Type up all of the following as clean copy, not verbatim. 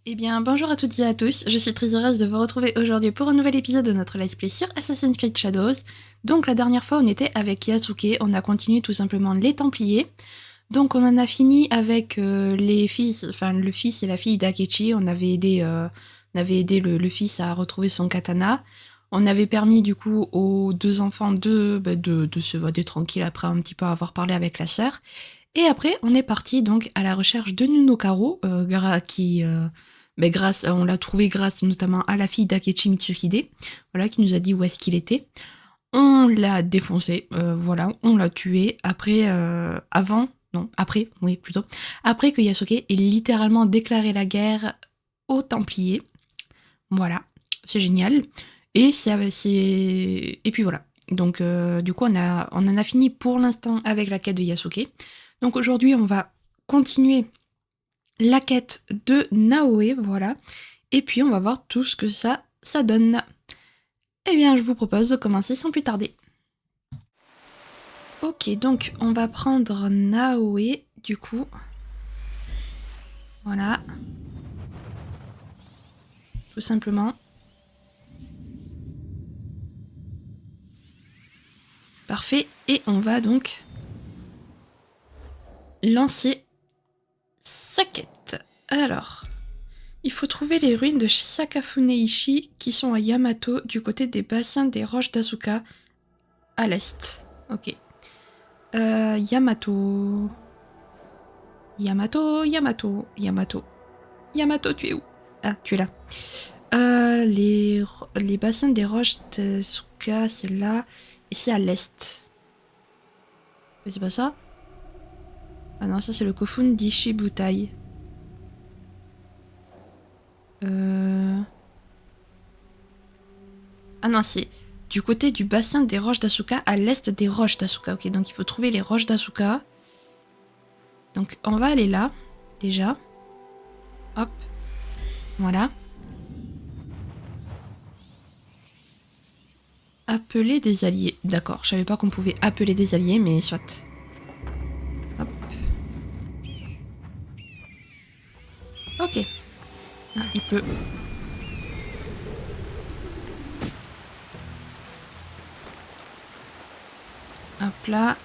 Eh bien, bonjour à toutes et à tous, je suis très heureuse de vous retrouver aujourd'hui pour un nouvel épisode de notre Let's Play sur Assassin's Creed Shadows. Donc la dernière fois on était avec Yasuke, on a continué tout simplement les Templiers. Donc on en a fini avec les fils, enfin le fils et la fille d'Akechi, on avait aidé le fils à retrouver son katana. On avait permis du coup aux deux enfants de se vader tranquille après un petit peu avoir parlé avec la sœur. Et après, on est parti donc à la recherche de Nunokaro, on l'a trouvé grâce notamment à la fille d'Akechi Mitsuhide, voilà, qui nous a dit où est-ce qu'il était. On l'a défoncé, voilà, on l'a tué après que Yasuke ait littéralement déclaré la guerre aux Templiers. Voilà, c'est génial. Et puis voilà. Donc du coup, on en a fini pour l'instant avec la quête de Yasuke. Donc aujourd'hui, on va continuer la quête de Naoe, voilà. Et puis on va voir tout ce que ça donne. Eh bien, je vous propose de commencer sans plus tarder. Ok, donc on va prendre Naoe, du coup. Voilà. Tout simplement. Parfait. Et on va donc lancer sa quête. Alors, il faut trouver les ruines de Sakafuneishi qui sont à Yamato, du côté des bassins des roches d'Asuka, à l'est. Ok. Yamato. Yamato, Yamato, Yamato. Yamato, tu es où? Ah, tu es là. Les bassins des roches d'Asuka, c'est là. Et c'est à l'est. Mais c'est pas ça? Ah non, ça c'est le Kofun d'Ishibutai. Ah non, c'est du côté du bassin des roches d'Asuka, à l'est des roches d'Asuka. Ok, donc il faut trouver les roches d'Asuka. Donc on va aller là, déjà. Hop. Voilà. Appeler des alliés. D'accord, je savais pas qu'on pouvait appeler des alliés, mais soit. Hop. Ok. Ah, il peut. Hop là.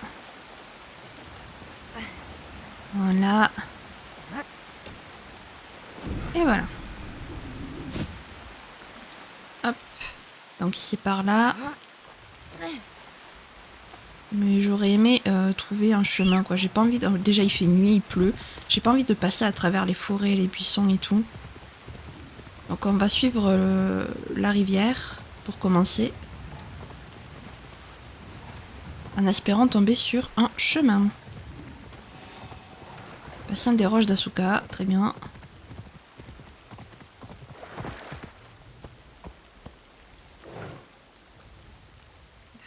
Voilà. Et voilà. Hop. Donc c'est par là. Mais j'aurais aimé trouver un chemin, quoi. J'ai pas envie de... Déjà, il fait nuit, il pleut. J'ai pas envie de passer à travers les forêts, les buissons et tout. Donc on va suivre la rivière pour commencer. En espérant tomber sur un chemin. Bassin des roches d'Asuka, très bien.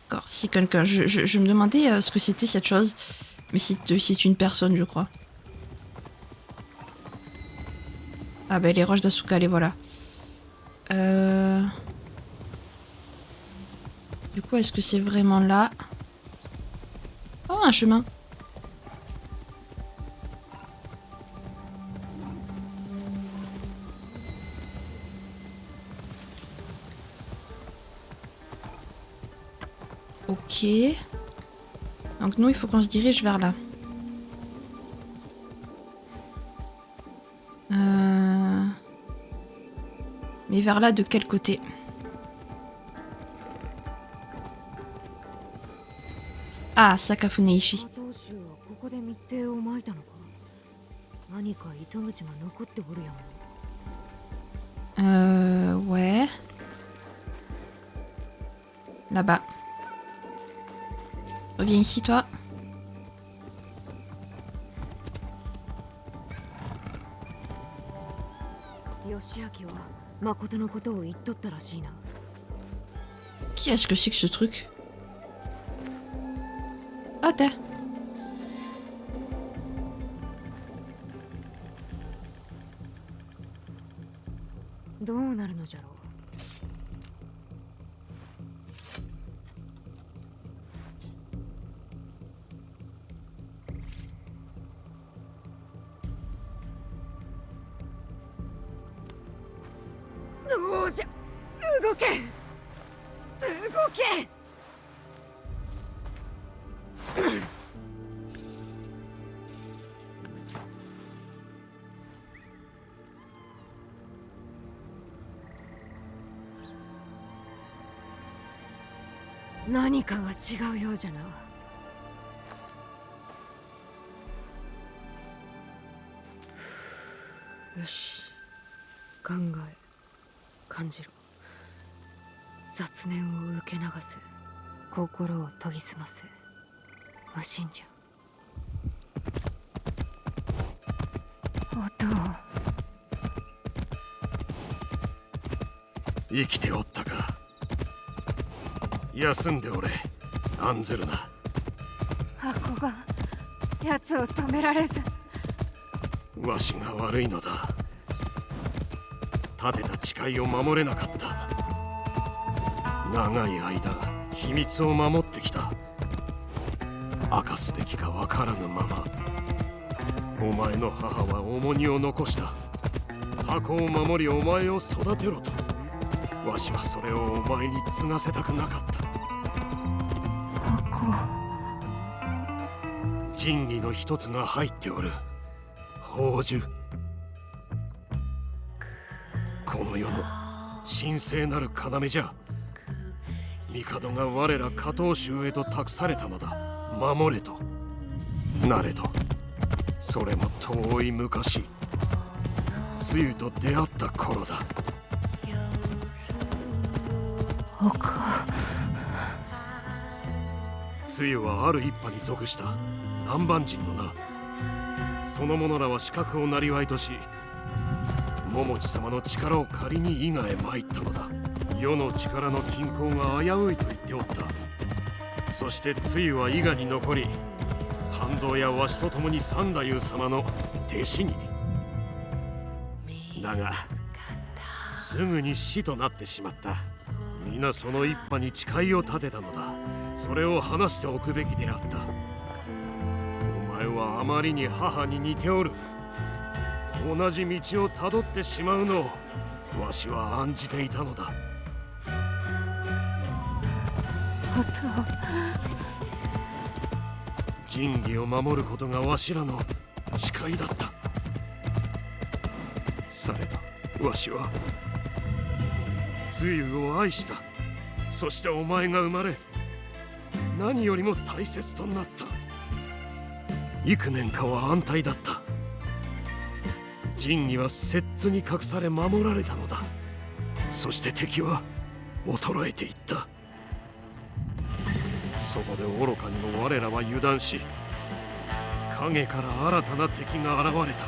D'accord, si quelqu'un... Je me demandais ce que c'était cette chose. Mais c'est une personne, je crois. Ah ben les roches d'Asuka, les voilà. Du coup, est-ce que c'est vraiment là? Oh, un chemin. Ok. Donc nous, il faut qu'on se dirige vers là. Mais vers là, de quel côté? Ah, Sakafuneishi. Ouais. Là-bas. Reviens ici, toi. Qui est-ce que c'est que ce truc? Ah, t'es. どうじゃ、動け、動け。何かが違うようじゃな。よし、考え、感じろ。雑念を受け流せ、心を研ぎ澄ませ、無心じゃ。音を。生きておったか。休んでおれ、案ずるな。箱が奴を止められず。わしが悪いのだ。立てた誓いを守れなかった。長い間秘密を守ってきた。明かすべきかわからぬまま、お前の母は重荷を残した。箱を守りお前を育てろと。わしはそれをお前に継がせたくなかった。箱。神器の一つが入っておる。宝珠。この世の神聖なる要じゃ。帝が我ら加藤衆へと託されたのだ。守れと。なれどそれも遠い昔、つゆと出会った頃だ。つゆはある一派に属した南蛮人のな。その者らは資格を生りとし、桃地様の力を借りに伊賀へ参ったのだ。世の力の均衡が危ういと言っておった。そしてつゆは伊賀に残り、半蔵やわしと共に三太夫様の弟子に。だがすぐに死となってしまった。皆その一派に誓いを立てたのだ。それを話しておくべきであった。お前はあまりに母に似ておる。同じ道をたどってしまうのをわしは案じていたのだ。神器を守ることがわしらの誓いだった。されどわしはつゆを愛した。そしてお前が生まれ、何よりも大切となった。幾年かは安泰だった。神器は摂津に隠され守られたのだ。そして敵は衰えていった。そこで愚かにも我らは油断し、影から新たな敵が現れた。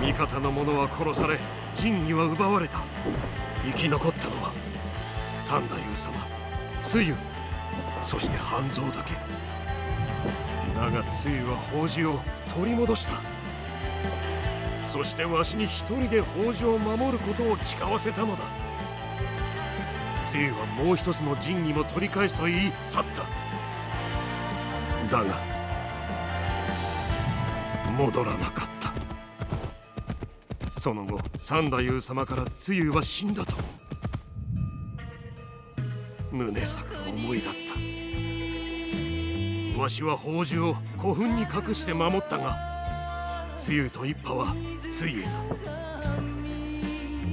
味方の者は殺され、神器は奪われた。生き残ったのは三太夫様、つゆ、そして半蔵だけ。だがつゆは宝珠を取り戻した。そしてわしに一人で宝珠を守ることを誓わせたのだ。つゆはもう一つの神器も取り返すと言い去った。だが戻らなかった。その後三太夫様からつゆは死んだと胸裂く思いだった。わしは宝珠を古墳に隠して守ったが、つゆと一派はついえた。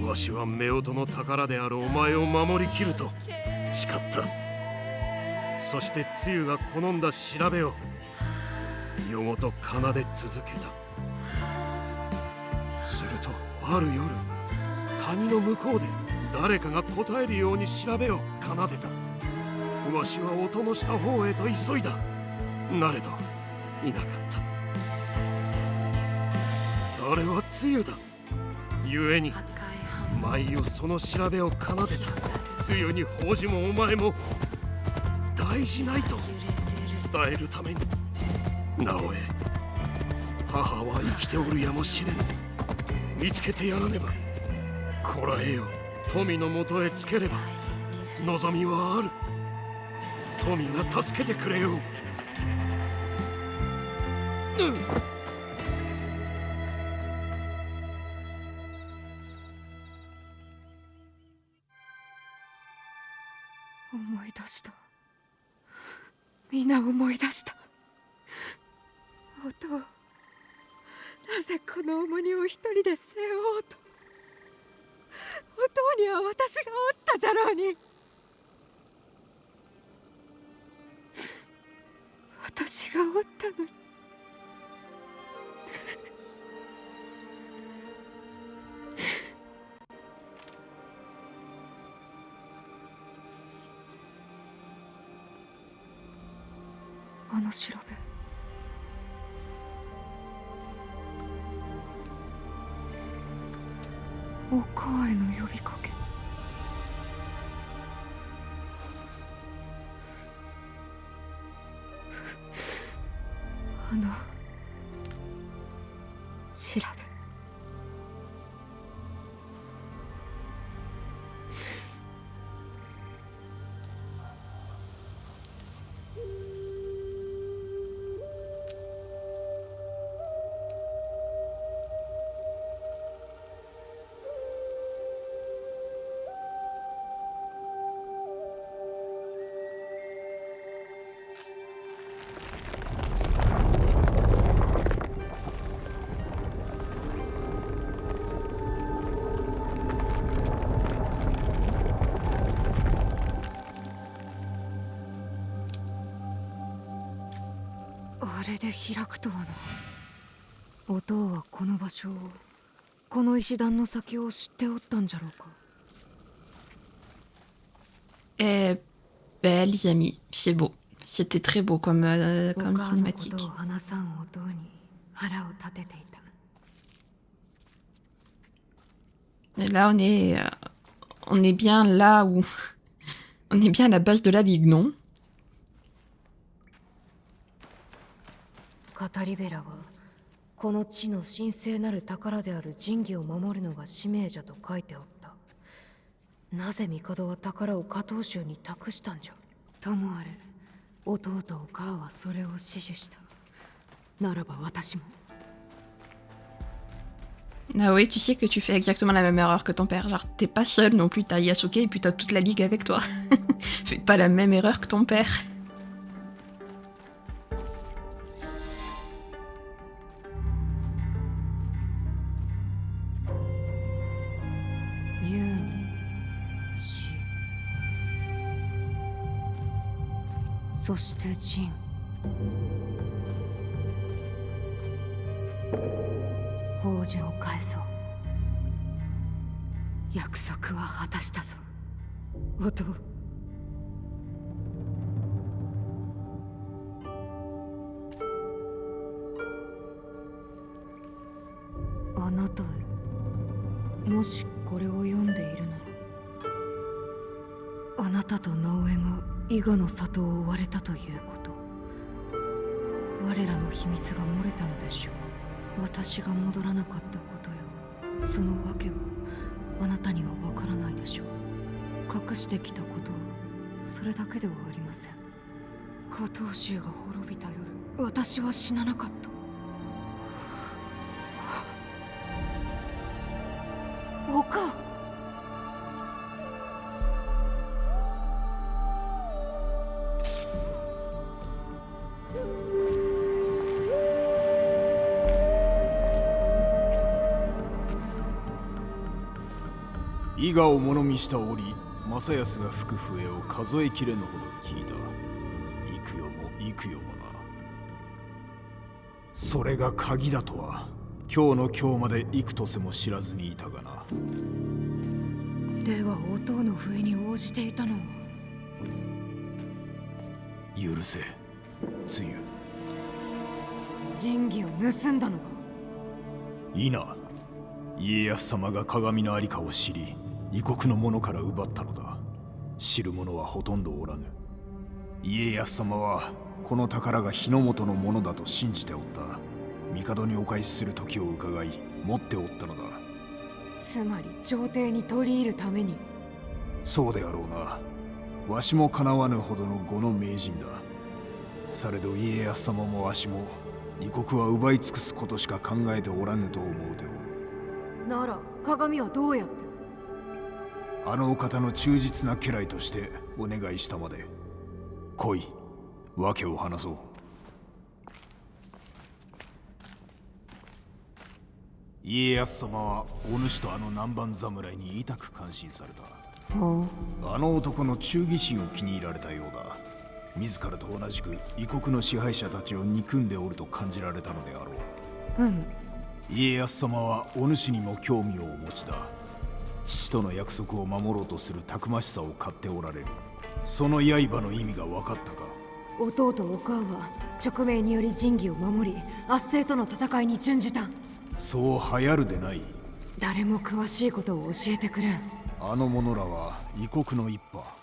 わしは夫婦の宝であるお前を守りきると誓った。そしてつゆが好んだ調べを夜ごと奏で続けた。するとある夜、谷の向こうで誰かが答えるように調べを奏でた。わしは音のした方へと急いだ。なれどいなかった。あれはつゆだ。故に舞をその調べを奏でた。つゆに宝珠もお前も大事ないと伝えるために。なおえ、母は生きておるやもしれぬ。見つけてやらねば。こらえよ、富のもとへつければ望みはある。富が助けてくれよう。思い出した。皆思い出した。おとう、なぜこの重荷を一人で背負おうと。おとうには私がおったじゃろうに。私がおったのに。あの調べ、お母への呼びかけ。あの調べ、あれで開くとはな。おとうはこの場所を、この石段の先を知っておったんじゃろうか。Les amis, c'est beau. C'était très beau comme, comme お母のこ cinématique. とを話さんおとうに腹を立てていた。 Et là, on est bien là où... on est bien à la base de la ligue, non? 語り部らはこの地の神聖なる宝である神器を守るのが使命じゃと書いておった。なぜ帝は宝を加藤衆に託したんじゃ。ともあれ、弟お母はそれを指示した。ならば私も。 Ah oui, tu sais que tu fais exactement la même erreur que ton père. Genre, t'es pas seul non plus, t'as Yasuke et puis t'as toute la ligue avec toi. Fais pas la même erreur que ton père. 優に死、そして仁。宝珠を返そう。約束は果たしたぞ、おとう。あなたへ、もしこれを読んでいるなら、あなたと直江が伊賀の里を追われたということ、我らの秘密が漏れたのでしょう。私が戻らなかったことやその訳はあなたにはわからないでしょう。隠してきたことはそれだけではありません。加藤衆が滅びた夜、私は死ななかった。おか。伊賀を物見した折、正康が吹く笛を数えきれぬほど聞いた。幾夜も幾夜もな。それが鍵だとは今日の今日まで幾とせも知らずにいたがな。では弟の笛に応じていたのは。許せ、つゆ。神器を盗んだのか。いいな。家康様が鏡の在りかを知り、異国の者から奪ったのだ。知る者はほとんどおらぬ。家康様はこの宝が日の本のものだと信じておった。帝にお返しする時を伺い持っておったのだ。つまり朝廷に取り入るために。そうであろうな。わしもかなわぬほどの呉の名人だ。されど家康様もわしも異国は奪い尽くすことしか考えておらぬと思うておる。なら鏡はどうやって。あのお方の忠実な家来としてお願いしたまで。来い、訳を話そう。家康様はお主とあの南蛮侍に痛く感心された。あの男の忠義心を気に入られたようだ。自らと同じく異国の支配者たちを憎んでおると感じられたのであろう。家康様はお主にも興味をお持ちだ。父との約束を守ろうとするたくましさを買っておられる。その刃の意味が分かったか。弟お母は勅命により仁義を守り、圧政との戦いに準じた。そう流行るでない。誰も詳しいことを教えてくれん。あの者らは異国の一派、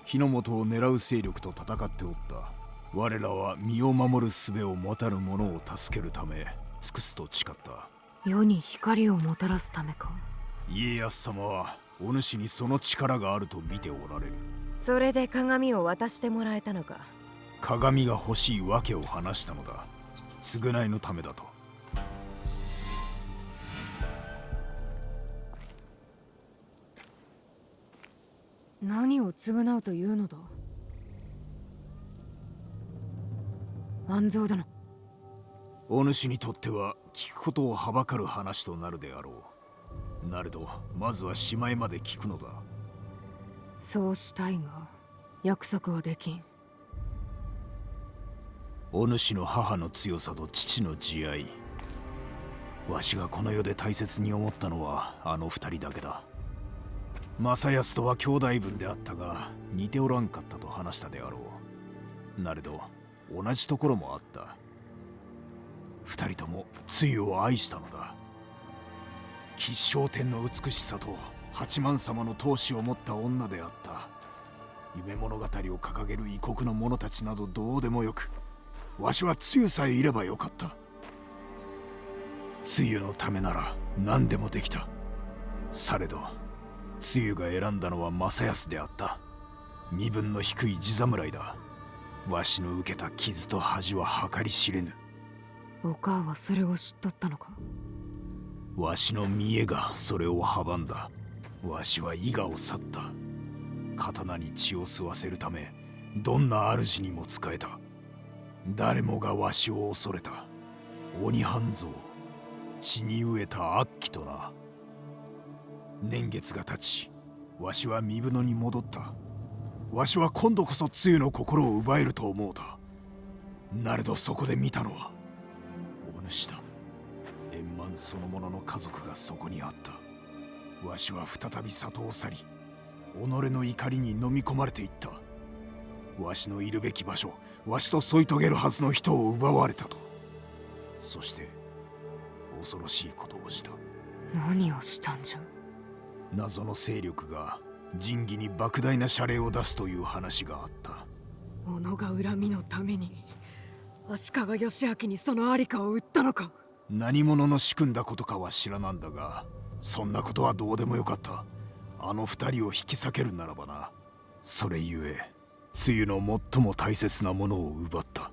日の本を狙う勢力と戦っておった。我らは身を守る術を持たぬ者を助けるため尽くすと誓った。世に光をもたらすためか。家康様はお主にその力があると見ておられる。それで鏡を渡してもらえたのか。鏡が欲しい訳を話したのだ。償いのためだと。何を償うというのだ。安蔵殿。お主にとっては聞くことをはばかる話となるであろう。なれどまずはしまいまで聞くのだ。そうしたいが約束はできん。お主の母の強さと父の慈愛、わしがこの世で大切に思ったのはあの二人だけだ。正康とは兄弟分であったが似ておらんかったと話したであろう。なれど同じところもあった。二人とも露を愛したのだ。吉祥天の美しさと八幡様の闘志を持った女であった。夢物語を掲げる異国の者たちなどどうでもよく、わしは露さえいればよかった。露のためなら何でもできた。されど露が選んだのは正康であった。身分の低い地侍だ。わしの受けた傷と恥は計り知れぬ。お母はそれを知っとったのか。わしの見栄がそれを阻んだ。わしは伊賀を去った。刀に血を吸わせるためどんな主にも仕えた。誰もがわしを恐れた。鬼半蔵、血に飢えた悪鬼とな。年月が経ち、わしは身分に戻った。わしは今度こそ露の心を奪えると思うた。なれどそこで見たのはお主だ。円満そのものの家族がそこにあった。わしは再び里を去り、己の怒りに飲み込まれていった。わしのいるべき場所、わしと添い遂げるはずの人を奪われたと。そして恐ろしいことをした。何をしたんじゃ。謎の勢力が仁義に莫大な謝礼を出すという話があった。己が恨みのために足利義昭にその在りかを売ったのか。何者の仕組んだことかは知らなんだが、そんなことはどうでもよかった。あの二人を引き裂けるならばな。それゆえ露の最も大切なものを奪った。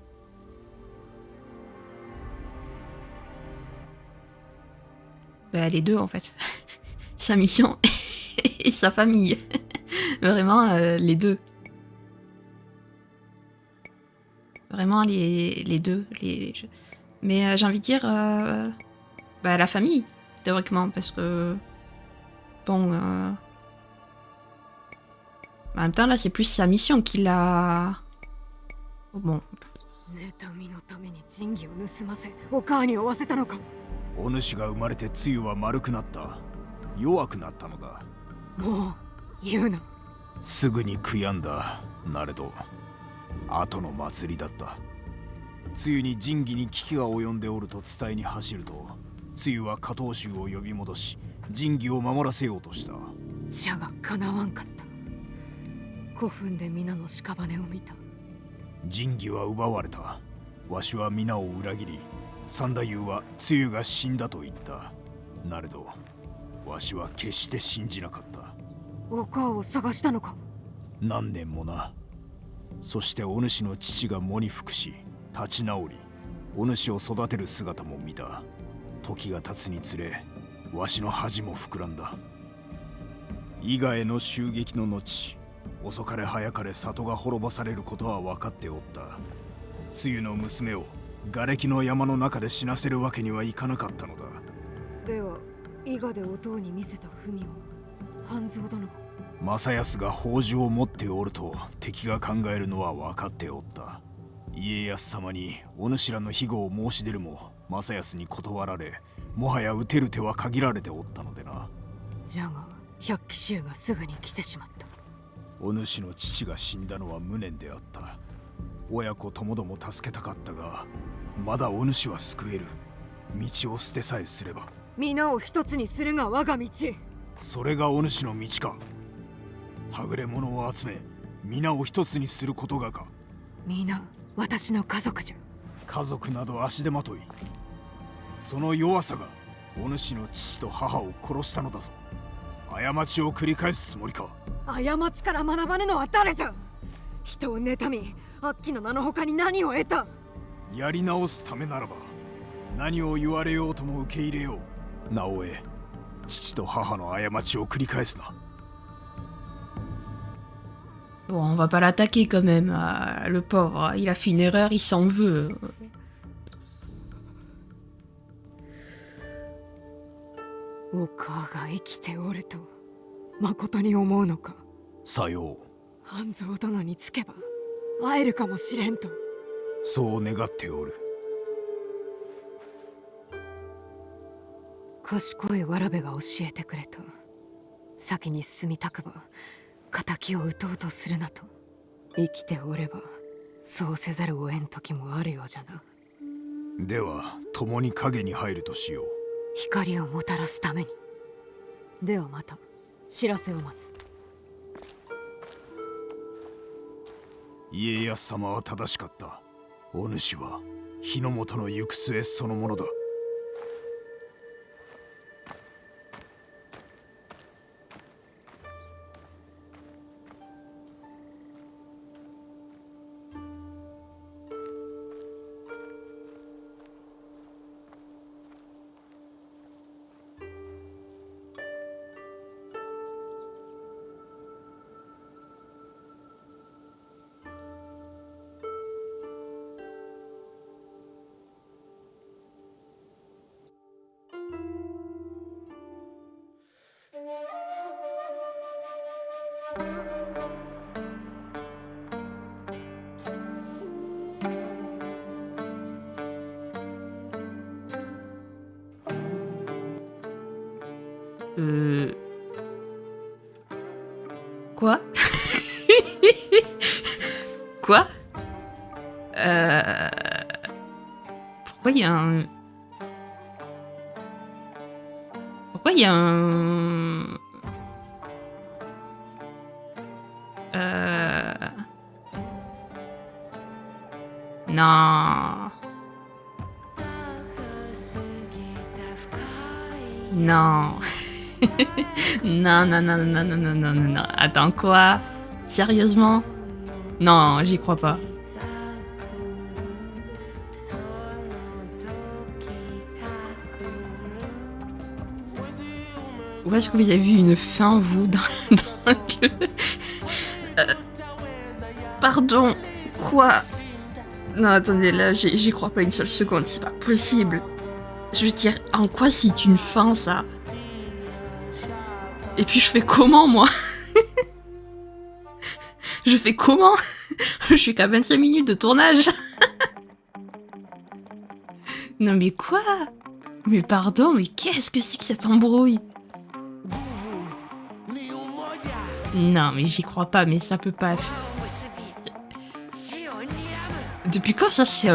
Bah, les deux en fait. Sa mission et sa famille. Vraiment les deux. Vraiment les deux. Mais j'ai envie de dire bah, la famille, théoriquement, parce que bon en même temps là c'est plus sa mission qui l'a bon. 妬みのために仁義を盗ませお母に負わせたのか。お主が生まれて露は丸くなった。弱くなったのだ。もう言うな。すぐに悔やんだ。なれど後の祭りだった。露に仁義に危機が及んでおると伝えに走ると、露は加藤衆を呼び戻し仁義を守らせようとした。じゃが叶わんかった。古墳で皆の屍を見た。仁義は奪われた。わしは皆を裏切り、三太夫は露が死んだと言った。なれどわしは決して信じなかった。お母を探したのか。何年もな。そしてお主の父が喪に服し立ち直り、お主を育てる姿も見た。時が経つにつれわしの恥も膨らんだ。伊賀への襲撃の後、遅かれ早かれ里が滅ぼされることは分かっておった。露の娘を瓦礫の山の中で死なせるわけにはいかなかったのだ。では伊賀で弟に見せた文を半蔵殿が。正康が宝珠を持っておると敵が考えるのは分かっておった。家康様にお主らの庇護を申し出るも正康に断られ、もはや討てる手は限られておったのでな。じゃが百騎衆がすぐに来てしまった。お主の父が死んだのは無念であった。親子ともども助けたかったが、まだお主は救える。道を捨てさえすれば。皆を一つにするが我が道。それがお主の道か。はぐれ者を集め皆を一つにすることがか。皆私の家族じゃ。家族など足手まとい。その弱さがお主の父と母を殺したのだぞ。過ちを繰り返すつもりか。過ちから学ばぬのは誰じゃ。人を妬み悪鬼の名の他に何を得た。やり直すためならば何を言われようとも受け入れよう。直江、父と母の過ちを繰り返すな。Bon, on va pas l'attaquer quand même, le pauvre. Il a fait une erreur, il s'en veut. お母が生きておると誠に思うのか。さよう。半蔵殿につけば会えるかもしれんと。そう願っておる。賢いわらべが教えてくれた。先に進みたくば仇を討とうとするなと。生きておればそうせざるを得ん時もあるようじゃな。では共に影に入るとしよう。光をもたらすために。ではまた知らせを待つ。家康様は正しかった。お主は日の本の行く末そのものだ。Quoi? Quoi? Pourquoi il y a un... Pourquoi il y a un... Non. Non. Non, non, non, non, non, non, non, non, non. Attends, quoi? Sérieusement? Non, j'y crois pas. Où est-ce que vous avez vu une fin, vous, dans le... Pardon, quoi? Non, attendez, là, j'y crois pas une seule seconde, c'est pas possible. Je veux dire, en quoi c'est une fin, ça? Et puis je fais comment, moi? Je fais comment? Je suis qu'à 25 minutes de tournage. Non mais quoi? Mais pardon, mais qu'est-ce que c'est que cette embrouille? Non mais j'y crois pas, mais ça peut pas... Depuis quand ça c'est...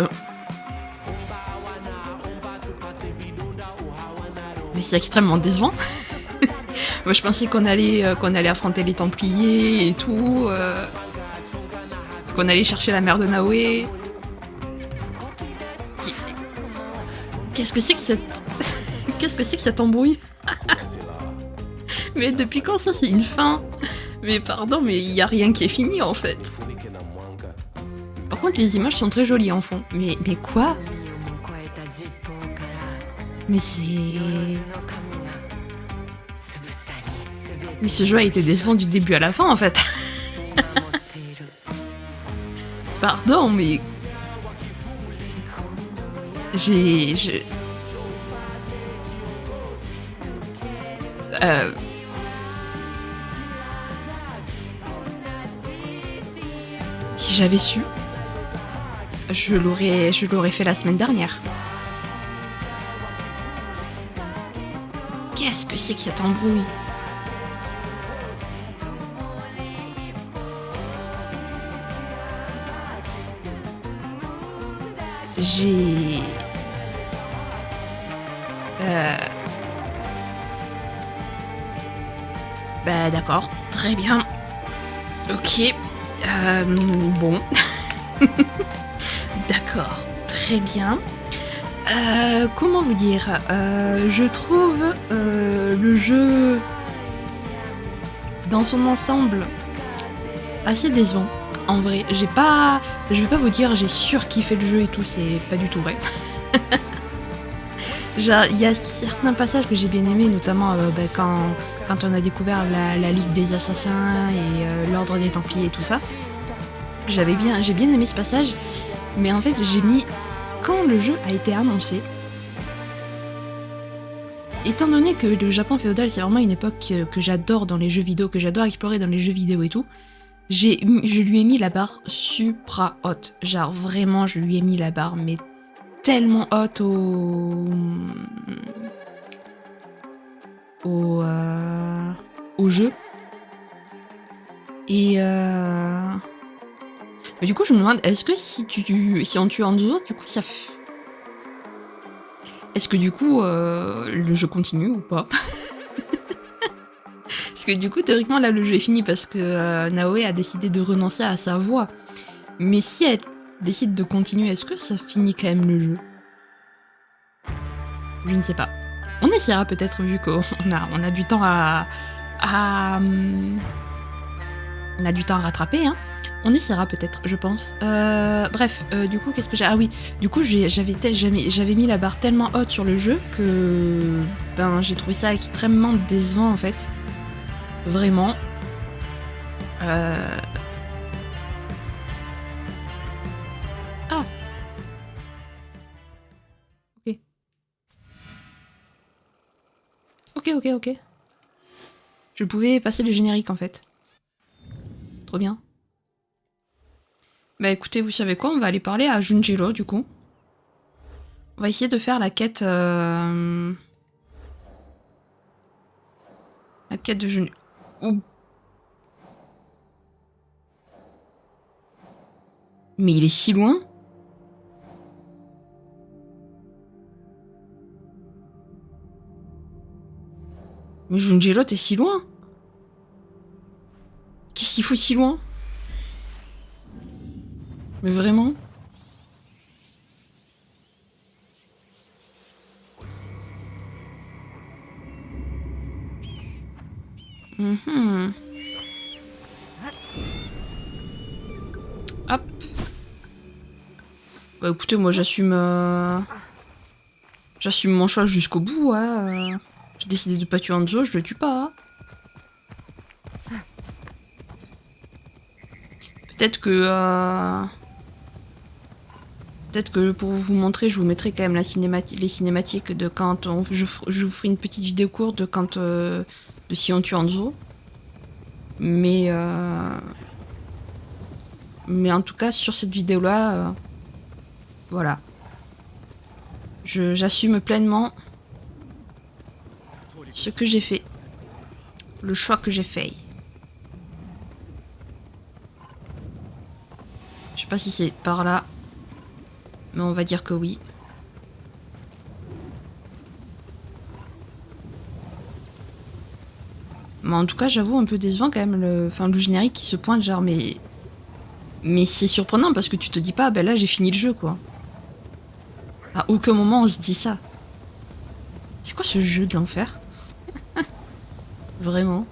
Mais c'est extrêmement décevant. Moi je pensais qu'on allait affronter les Templiers et tout, qu'on allait chercher la mère de Naoé. Qu'est-ce que c'est que cette... Qu'est-ce que c'est que cette embrouille? Mais depuis quand ça c'est une fin? Mais pardon, mais il y a rien qui est fini en fait. Par contre les images sont très jolies en fond. Mais quoi? Mais c'est... Mais ce jeu a été décevant du début à la fin en fait. Pardon, mais... Si j'avais su, je l'aurais fait la semaine dernière. Qu'est-ce que c'est que cette embrouille? J'ai... Bah d'accord, très bien. Ok. Bon. D'accord, très bien. Comment vous dire, je trouve le jeu dans son ensemble assez décevant. En vrai, je vais pas vous dire j'ai surkiffé le jeu et tout, c'est pas du tout vrai. Genre, il y a certains passages que j'ai bien aimés, notamment quand on a découvert la Ligue des Assassins et l'Ordre des Templiers et tout ça. J'ai bien aimé ce passage, mais en fait quand le jeu a été annoncé, étant donné que le Japon féodal c'est vraiment une époque que j'adore dans les jeux vidéo, que j'adore explorer dans les jeux vidéo et tout, je lui ai mis la barre supra haute. Genre vraiment je lui ai mis la barre mais tellement haute au jeu. Et mais du coup je me demande, est-ce que si on tue Hanzo, du coup ça est-ce que du coup le jeu continue ou pas? Parce que du coup théoriquement là le jeu est fini parce que Naoe a décidé de renoncer à sa voix. Mais si elle décide de continuer, est-ce que ça finit quand même le jeu? Je ne sais pas. On essaiera peut-être vu qu'on a du temps on a du temps à rattraper, hein. On essaiera peut-être, je pense. Bref, du coup, qu'est-ce que j'ai... Ah oui, du coup, j'avais mis la barre tellement haute sur le jeu que... j'ai trouvé ça extrêmement décevant, en fait. Vraiment. Ah. Ok. Je pouvais passer le générique, en fait. Trop bien. Bah écoutez, vous savez quoi? On va aller parler à Junjiro, du coup. On va essayer de faire la quête... La quête de Junjiro. Mais il est si loin? Mais Junjiro, t'es si loin? Qu'est-ce qu'il faut si loin? Mais vraiment? Hop. Bah écoutez, moi j'assume mon choix jusqu'au bout, hein. J'ai décidé de pas tuer Hanzo, je le tue pas. Hein. Peut-être que pour vous montrer, je vous mettrai quand même les cinématiques de quand je vous ferai une petite vidéo courte de quand de si on tue Hanzo. Mais en tout cas sur cette vidéo là, voilà. J'assume pleinement ce que j'ai fait, le choix que j'ai fait. Je sais pas si c'est par là, mais on va dire que oui. Mais en tout cas, j'avoue, un peu décevant quand même le générique qui se pointe, genre, mais c'est surprenant parce que tu te dis pas, ben là j'ai fini le jeu quoi. À aucun moment on se dit ça. C'est quoi ce jeu de l'enfer? Vraiment.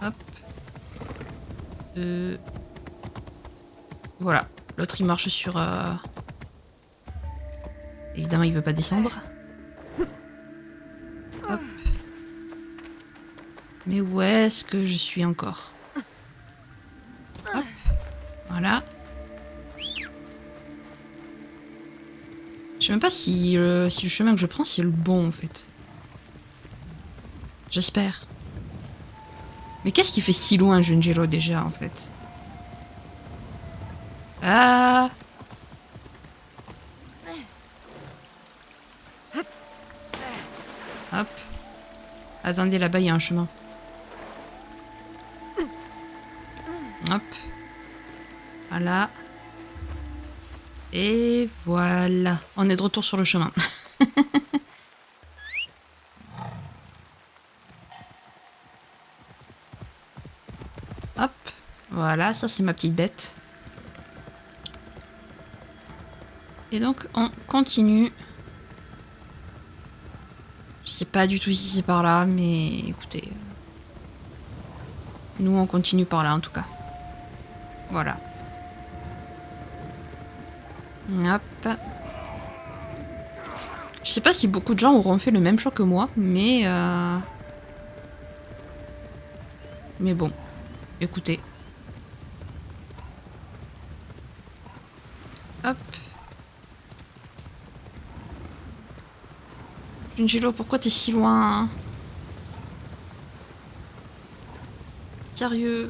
Hop. Voilà. L'autre il marche sur... Évidemment il veut pas descendre. Hop. Mais où est-ce que je suis encore? Hop. Voilà. Je sais même pas si le chemin que je prends, c'est le bon, en fait. J'espère. Mais qu'est-ce qui fait si loin, Junjiro, déjà, en fait? Ah! Hop. Attendez, là-bas, il y a un chemin. Hop. Voilà. Et voilà. On est de retour sur le chemin. Hop. Voilà, ça c'est ma petite bête. Et donc, on continue. Je sais pas du tout si c'est par là, mais écoutez. Nous, on continue par là, en tout cas. Voilà. Hop. Je sais pas si beaucoup de gens auront fait le même choix que moi, mais bon, écoutez. Hop. Junjiro, pourquoi t'es si loin? Sérieux?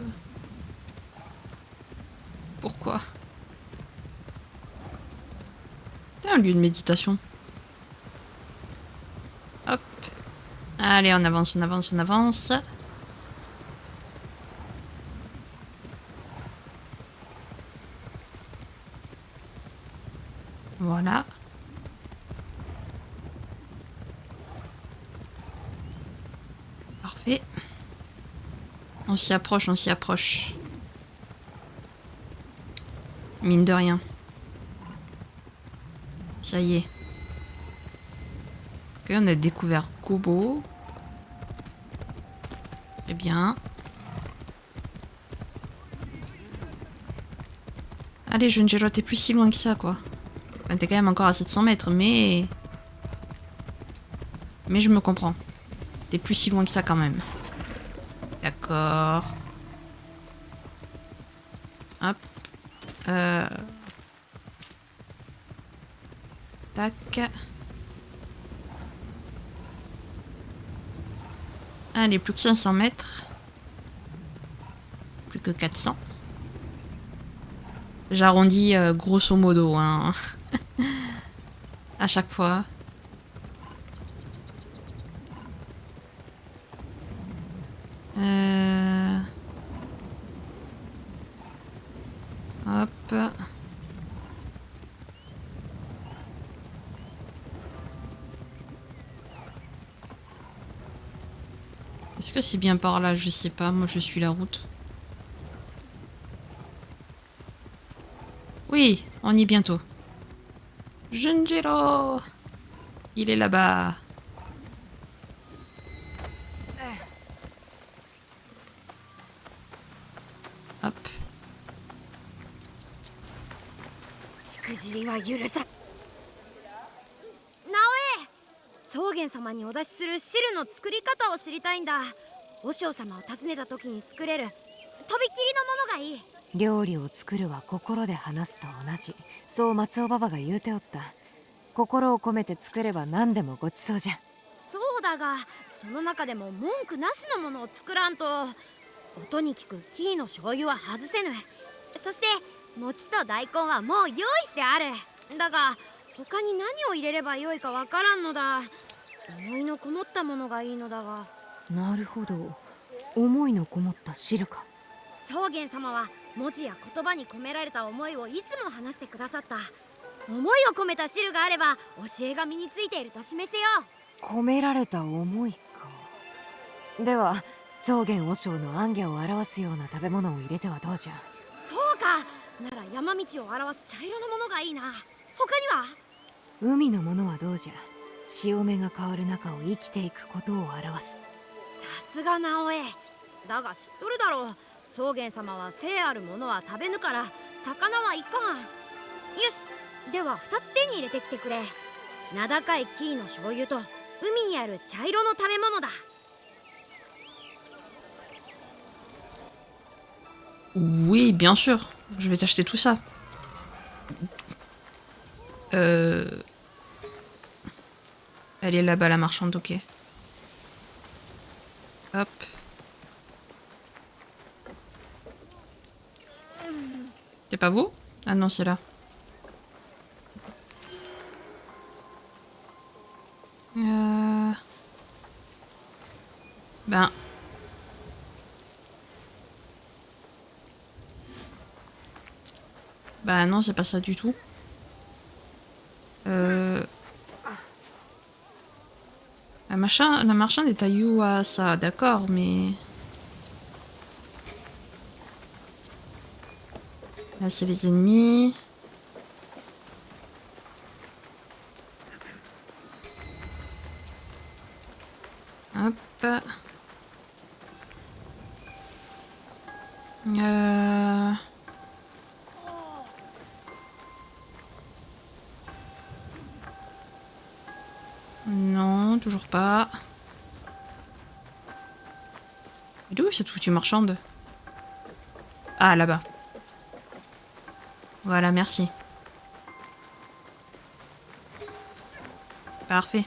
Pourquoi? C'est un lieu de méditation. Hop. Allez, on avance, on avance, on avance. Voilà. Parfait. On s'y approche, on s'y approche. Mine de rien. Ça y est. Ok, on a découvert Kobo. Très bien. Allez, Junjiro, t'es plus si loin que ça, quoi. Enfin, t'es quand même encore à 700 mètres, mais... Mais je me comprends. T'es plus si loin que ça, quand même. D'accord. Hop. Tac. Allez, plus que 500 mètres. Plus que 400. J'arrondis grosso modo, hein. À chaque fois. Hop. Est-ce que c'est bien par là? Je sais pas. Moi, je suis la route. Oui, on y est bientôt. Junjiro! Il est là-bas. Hop. しくじりは許さ。宗玄様にお出しする汁の作り方を知りたいんだ。和尚様を訪ねた時に作れるとびきりのものがいい。料理を作るは心で話すと同じ。そう松尾ババが言うておった。心を込めて作れば何でもごちそうじゃ。そうだが、その中でも文句なしのものを作らんと。音に効くキーの醤油は外せぬ。そして餅と大根はもう用意してある。だが他に何を入れればよいかわからんのだ。思いのこもったものがいいのだが。なるほど。思いのこもった汁か。宗玄様は文字や言葉に込められた思いをいつも話してくださった。思いを込めた汁があれば教えが身についていると示せよう。込められた思いか。では宗玄和尚の暗夜を表すような食べ物を入れてはどうじゃ。そうか。なら山道を表す茶色のものがいいな。他には？海のものはどうじゃ。潮目が変わる中を生きていくことを表す。さすが直江。だが知っとるだろう。宗玄様は生あるものは食べぬから魚はいかん。よし、では2つ手に入れてきてくれ。名高いキーの醤油と海にある茶色の食べ物だ。Oui, bien sûr. Je vais t'acheter tout ça. Elle est là-bas, la marchande, ok. Hop. C'est pas vous? Ah non, c'est là. Ben... Bah non, c'est pas ça du tout. La marchande est à Yuasa, d'accord, mais... Là, c'est les ennemis. Hop. Non, toujours pas. Et d'où cette foutue marchande? Ah, là-bas. Voilà, merci. Parfait.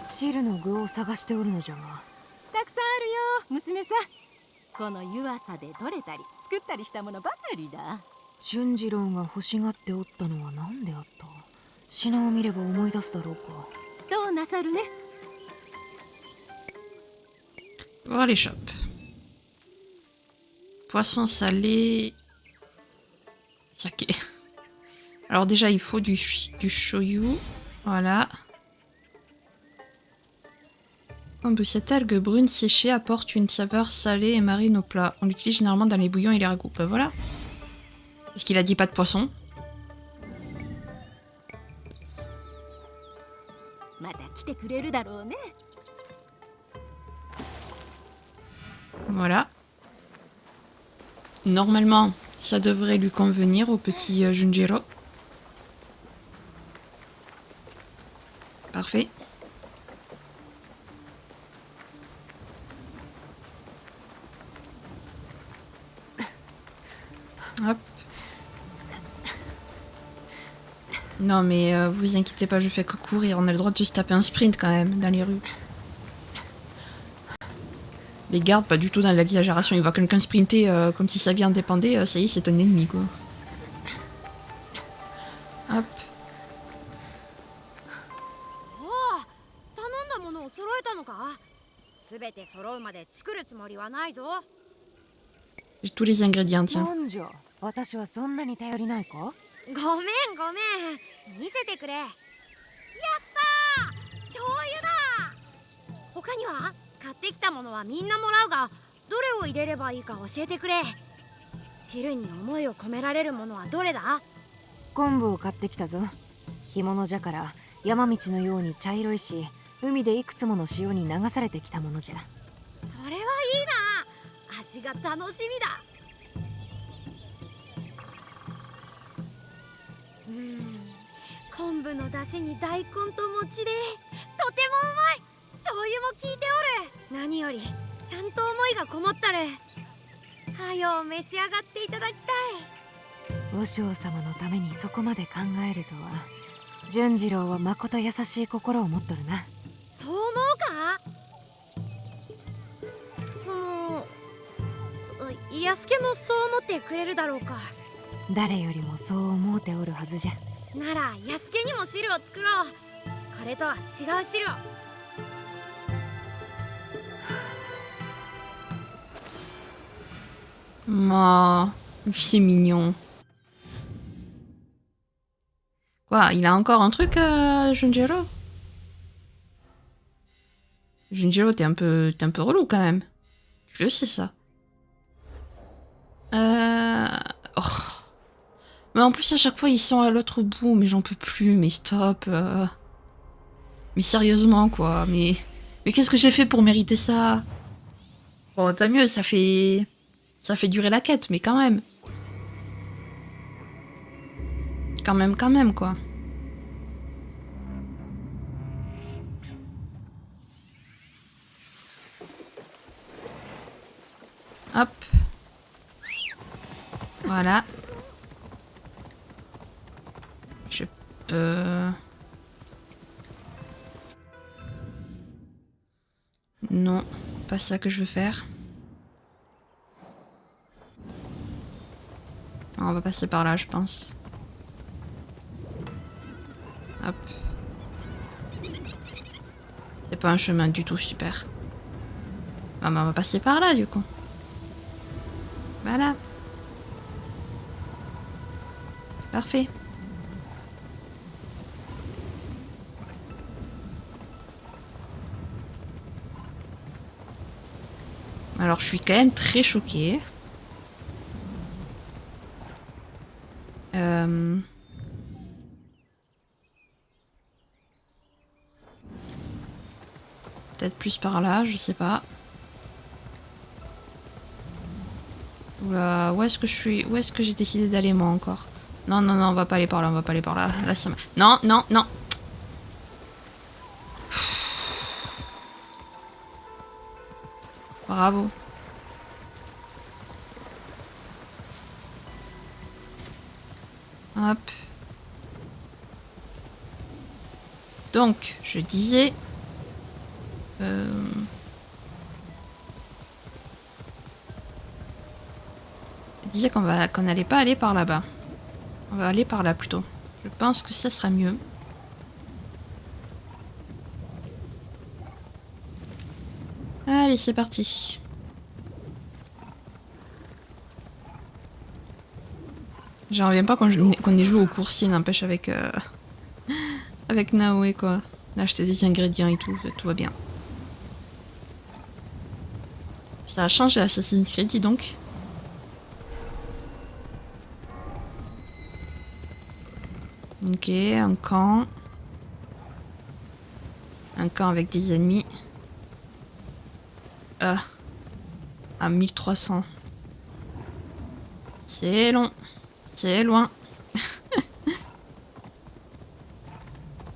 汁の具を探しておるのじゃが。たくさんあるよ娘さん。この湯浅で採れたり作ったりしたものばかりだ。俊次郎が欲しがっておったのは何であった？品を見れば思い出すだろうか。どうなさるね。 Voir les shops. Poisson salé. Saké. Alors déjà, il faut du shoyu. Voilà. De cette algue brune séchée apporte une saveur salée et marine au plat. On l'utilise généralement dans les bouillons et les ragoûts. Ben voilà. Parce qu'il a dit pas de poisson. Voilà. Normalement, ça devrait lui convenir au petit Junjiro. Parfait. Hop. Non mais vous inquiétez pas, je fais que courir. On a le droit de se taper un sprint quand même dans les rues. Les gardes, pas du tout dans l'exagération. Ils voient quelqu'un sprinter comme si sa vie en dépendait. Ça y est, c'est un ennemi quoi. Hop. 全て揃うまで作るつもりはないぞ。 J'ai tous les ingrédients, tiens. なんじゃ、私はそんなに頼りないか？ごめんごめん、見せてくれ。やったー、醤油だ。他には買ってきたものはみんなもらうが、どれを入れればいいか教えてくれ。汁に思いを込められるものはどれだ？昆布を買ってきたぞ。干物じゃから山道のように茶色いし、海でいくつもの潮に流されてきたものじゃ。それはいいな。味が楽しみだ。昆布の出汁に大根と餅でとてもうまい。醤油も効いておる。何よりちゃんと思いがこもったる。はよ召し上がっていただきたい。和尚様のためにそこまで考えるとは。純次郎はまこと優しい心を持っとるな。そう思うか？安助もそう思ってくれるだろうか。誰よりもそう思うておるはずじゃ。なら安助にも汁を作ろう。これとは違う汁を。Oh, c'est mignon. Quoi, il a encore un truc, Junjiro? Junjiro, t'es un peu relou quand même. Je sais ça. Oh. Mais en plus, à chaque fois, ils sont à l'autre bout. Mais j'en peux plus, mais stop. Mais sérieusement, quoi. Mais qu'est-ce que j'ai fait pour mériter ça? Bon, tant mieux, ça fait durer la quête, mais quand même. Quand même, quoi. Hop. Voilà. Non, pas ça que je veux faire. On va passer par là, je pense. Hop. C'est pas un chemin du tout super. Ah, mais on va passer par là, du coup. Voilà. Parfait. Alors, je suis quand même très choquée. Peut-être plus par là, je sais pas. Oula, où est-ce que je suis? Où est-ce que j'ai décidé d'aller moi encore? Non, non, non, on va pas aller par là, on va pas aller par là. Là, ça non, non, non. Bravo. Hop. Donc, je disais... Je disais qu'on n'allait pas aller par là-bas. On va aller par là plutôt. Je pense que ça sera mieux. Allez, c'est parti. J'en reviens pas qu'on ait joué au coursier, n'empêche, avec avec Naoe, quoi. Acheter des ingrédients et tout va bien. Ça a changé Assassin's Creed, dis donc. Ok, un camp. Un camp avec des ennemis. À 1300. C'est long. C'est loin.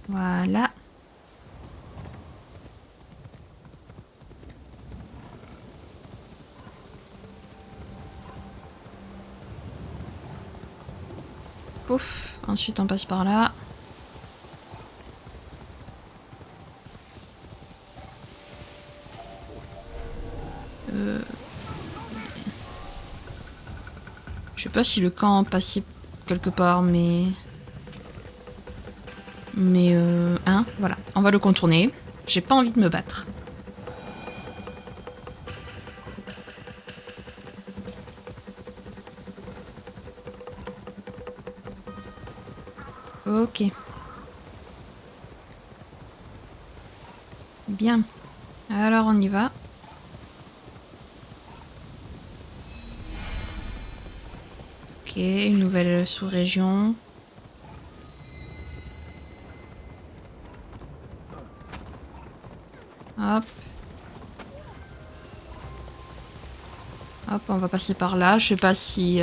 Voilà. Pouf. Ensuite, on passe par là. Je sais pas si le camp passait quelque part, mais... hein, voilà. On va le contourner. J'ai pas envie de me battre. Ok. Bien. Alors on y va. Ok, une nouvelle sous-région. Hop. Hop, on va passer par là. Je sais pas si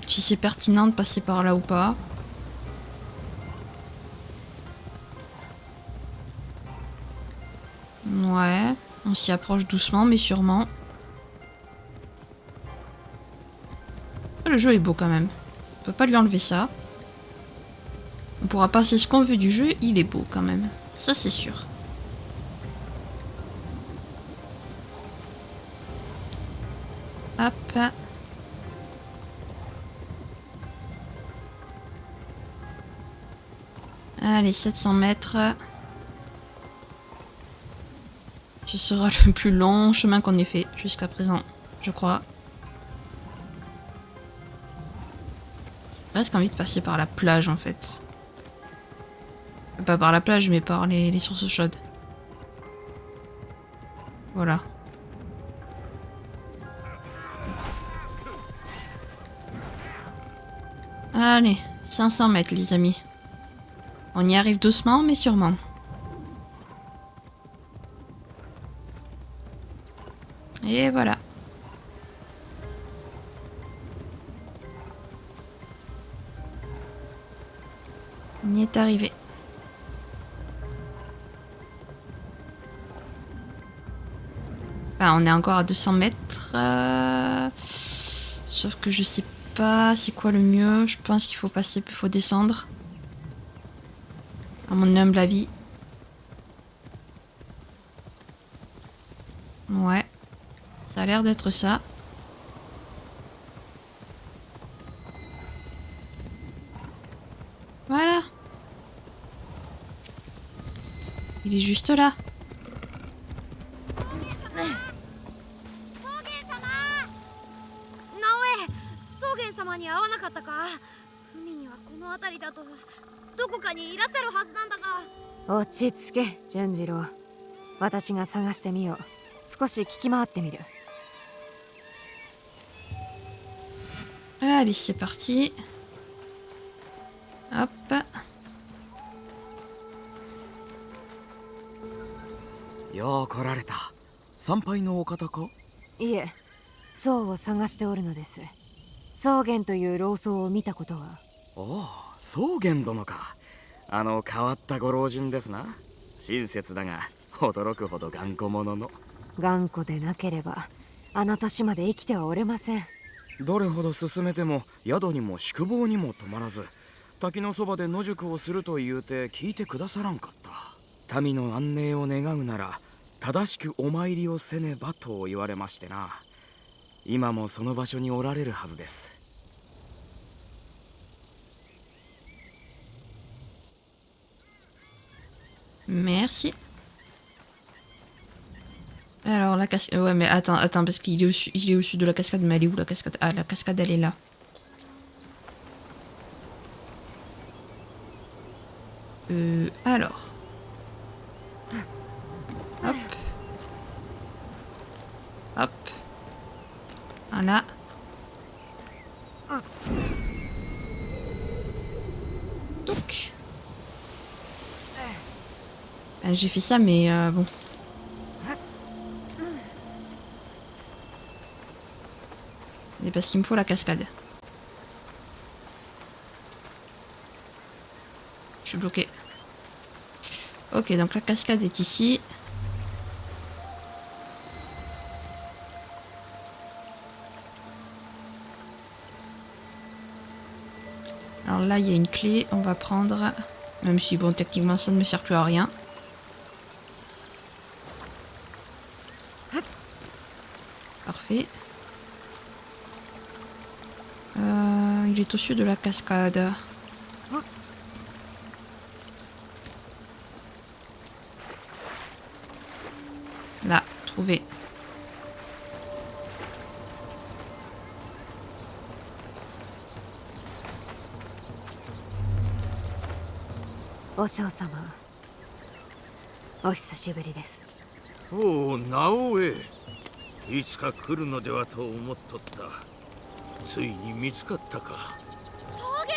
c'est pertinent de passer par là ou pas. Ouais, on s'y approche doucement mais sûrement. Le jeu est beau quand même. On peut pas lui enlever ça. On pourra passer ce qu'on veut du jeu, il est beau quand même. Ça c'est sûr. Hop. Allez, 700 mètres. Ce sera le plus long chemin qu'on ait fait jusqu'à présent, je crois. J'ai presque envie de passer par la plage en fait. Pas par la plage, mais par les sources chaudes. Voilà. Allez, 500 mètres les amis. On y arrive doucement mais sûrement. Et voilà. On y est arrivé. Enfin, on est encore à 200 mètres. Sauf que je sais pas c'est quoi le mieux. Je pense qu'il faut passer, il faut descendre. À mon humble avis. Ouais. Ça a l'air d'être ça. Voilà. Il est juste là. 草原様に会わなかったか。海にはこの辺りだとどこかにいらっしゃるはずなんだが。落ち着け純次郎。私が探してみよう。少し聞き回ってみる。 Allez, c'est parti. Hop. よう来られた。参拝のお方か？いえ、僧を探しておるのです。草原という老僧を見たことは？おお、草原殿か。あの変わったご老人ですな。親切だが驚くほど頑固者の。頑固でなければあの年まで生きてはおれません。どれほど進めても宿にも宿坊にも泊まらず、滝のそばで野宿をすると言うて聞いてくださらんかった。民の安寧を願うなら正しくお参りをせねばと言われましてな。今もその場所におられるはずです。 Merci. Alors la cascade... Ouais mais attends, parce qu'il est il est au sud de la cascade, mais elle est où la cascade? Ah, la cascade elle est là. Alors... Hop. Hop. Voilà. Donc... J'ai fait ça, mais bon. C'est parce qu'il me faut la cascade. Je suis bloqué. Ok, donc la cascade est ici. Alors là, il y a une clé. On va prendre... Même si, bon, techniquement, ça ne me sert plus à rien. Parfait. Il est au sud de la cascade. Là, trouvé. Osho様、お久しぶりです。おお、直江。いつか来るのではと思っとった。ついに見つかったか。草原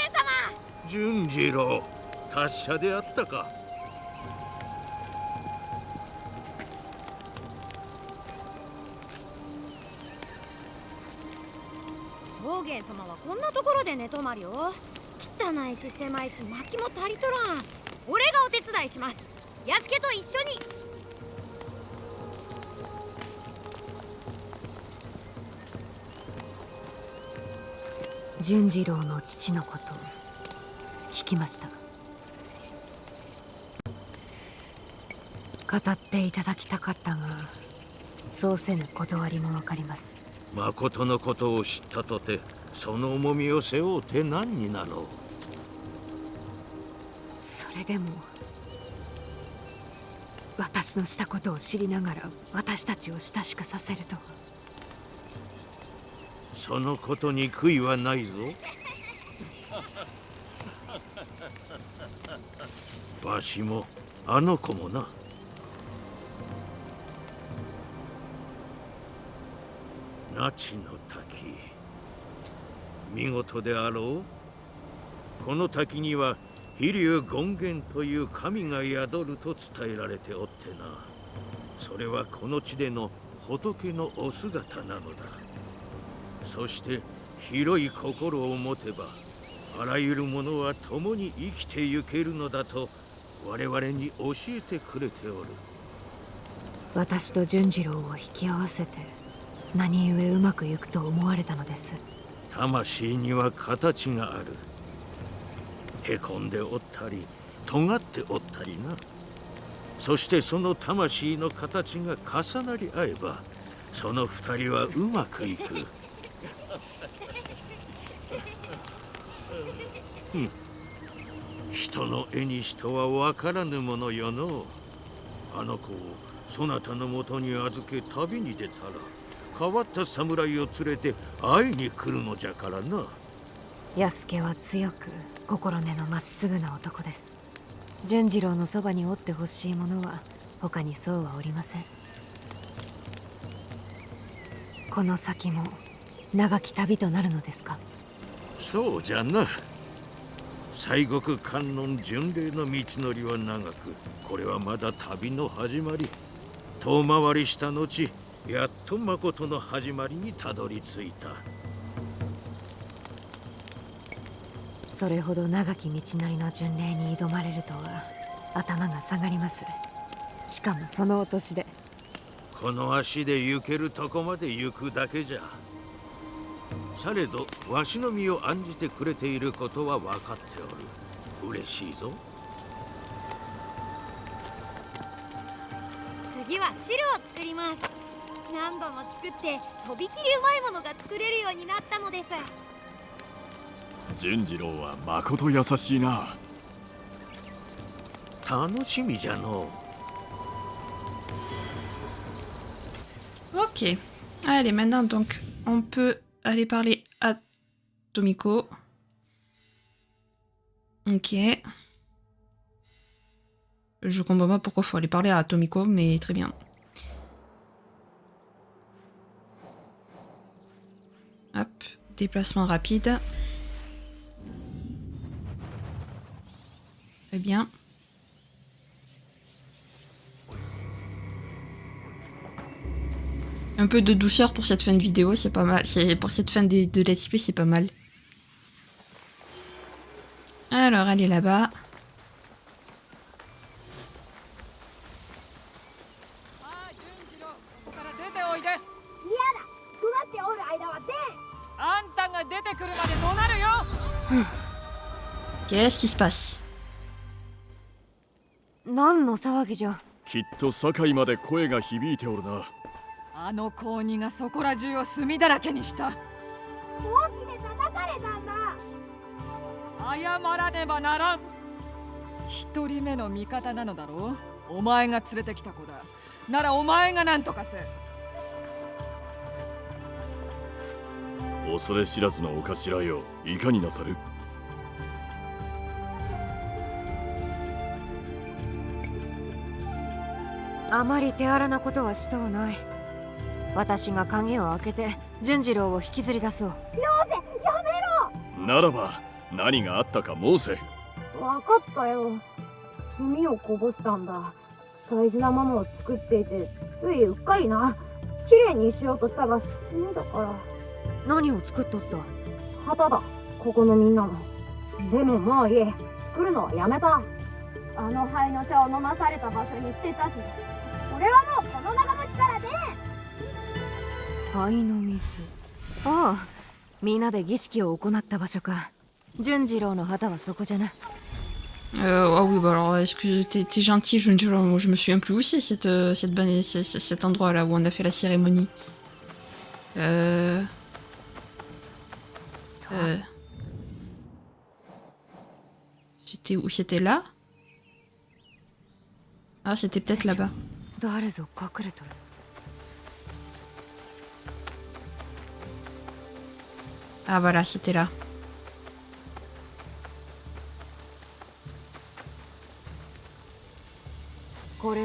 様。純次郎、達者であったか。草原様はこんなところで寝泊まりを。汚いし狭いし薪も足りとらん。俺がお手伝いします。屋敷と一緒に。純次郎の父のこと聞きました。語っていただきたかったが、そうせぬ断りもわかります。誠のことを知ったとて、その重みを背負うて何になろう。それでも私のしたことを知りながら私たちを親しくさせるとは。そのことに悔いはないぞ。わしもあの子もな。那智の滝、見事であろう。この滝には飛龍権現という神が宿ると伝えられておってな。それはこの地での仏のお姿なのだ。そして広い心を持てば、あらゆるものは共に生きてゆけるのだと我々に教えてくれておる。私と純次郎を引き合わせて何故うまくいくと思われたのです。魂には形がある。へこんでおったり尖っておったりな。そしてその魂の形が重なり合えば、その二人はうまくいく。人の絵にしとは分からぬものよの。あの子をそなたのもとに預け旅に出たら、変わった侍を連れて会いに来るのじゃからな。安家は強く心根のまっすぐな男です。純次郎のそばにおってほしいものは他にそうはおりません。この先も長き旅となるのですか？そうじゃな。西国観音巡礼の道のりは長く、これはまだ旅の始まり。遠回りした後、やっと誠の始まりにたどり着いた。それほど長き道のりの巡礼に挑まれるとは頭が下がります。しかもそのお年で。この足で行けるとこまで行くだけじゃ。されどわしの身を案じてくれていることは分かっておる。嬉しいぞ。次は汁を作ります。何度も作ってとびきりうまいものが作れるようになったのです。純次郎はまこと優しいな。楽しみじゃのう。 Ok. Allez, maintenant, donc, on peut aller parler à Tomiko. Ok. Je comprends pas pourquoi il faut aller parler à Tomiko, mais très bien. Hop, déplacement rapide. Très bien. Un peu de douceur pour cette fin de vidéo, c'est pas mal. Pour cette fin de let's play, c'est pas mal. Alors, elle est là-bas. Qu'est-ce qui se passe? 何の騒ぎじゃ。きっと堺まで声が響いておるな。あの高二がそこら中を墨だらけにした。本気で叩かれたんだ。謝らねばならん。一人目の味方なのだろう。お前が連れてきた子だ。ならお前が何とかせ。恐れ知らずのお頭よ、いかになさる？あまり手荒なことはしとうない。私が鍵を開けて純次郎を引きずり出そう。よせ、やめろ。ならば何があったか申せ。わかったよ。炭をこぼしたんだ。大事なものを作っていて、ついうっかりな。綺麗にしようとしたが炭だから。何を作っとった？旗だ、ここのみんなの。でももういい。作るのはやめた。あの灰の茶を飲まされた場所に捨てたし、俺はもうこの長持ちからで。灰の水。ああ、みんなで儀式を行った場所か。純次郎の旗はそこじゃな。Ah oui, bah alors, est-ce que t'es gentil, je me souviens plus où c'est cet endroit là où on a fait la cérémonie. C'était où? C'était là? Ah, c'était peut-être là-bas. 誰ぞ隠れとる。Ah voilà, c'était là. Ok,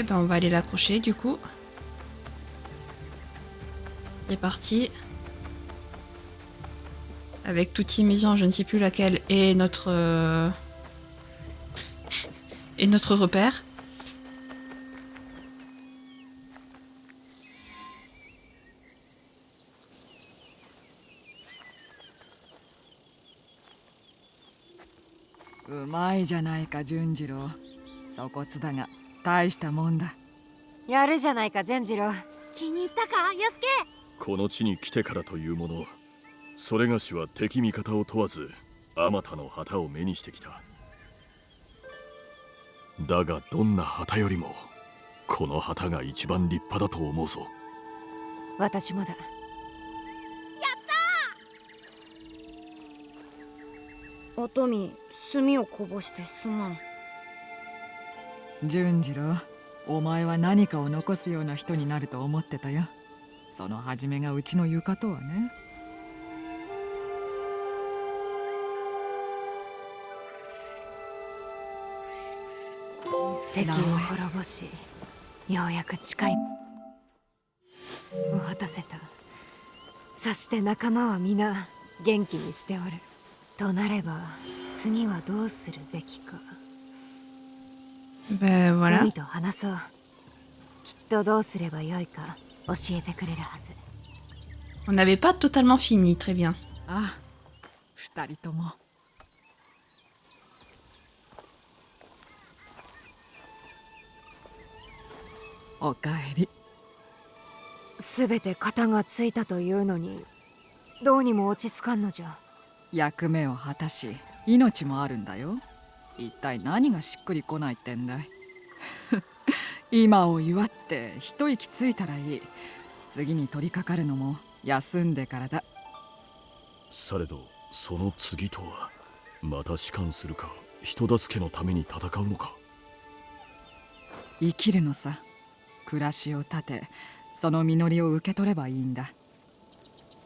ben on va aller l'accrocher du coup. C'est parti. Avec toute maison, je ne sais plus laquelle est notre repère. 気に入ったか、ヤスケ？この地に来てからというもの、それがしは敵味方を問わずあまたの旗を目にしてきた。だがどんな旗よりもこの旗が一番立派だと思うぞ。私もだ。おとみ、炭をこぼしてすまん。純次郎、お前は何かを残すような人になると思ってたよ。その始めがうちの床とはね。敵を滅ぼし、ようやく近いを果たせた。そして仲間は皆元気にしておる。となれば次はどうするべきか。Ben voilà. 海と話そう。きっとどうすればよいか教えてくれるはず。 On n'avait pas totalement fini, très bien. ああ、二人とも。おかえり。すべて型がついたというのにどうにも落ち着かんのじゃ。役目を果たし命もあるんだよ。一体何がしっくりこないってんだい。今を祝って一息ついたらいい。次に取り掛かるのも休んでからだ。されどその次とはまた仕官するか、人助けのために戦うのか。生きるのさ。暮らしを立て、その実りを受け取ればいいんだ。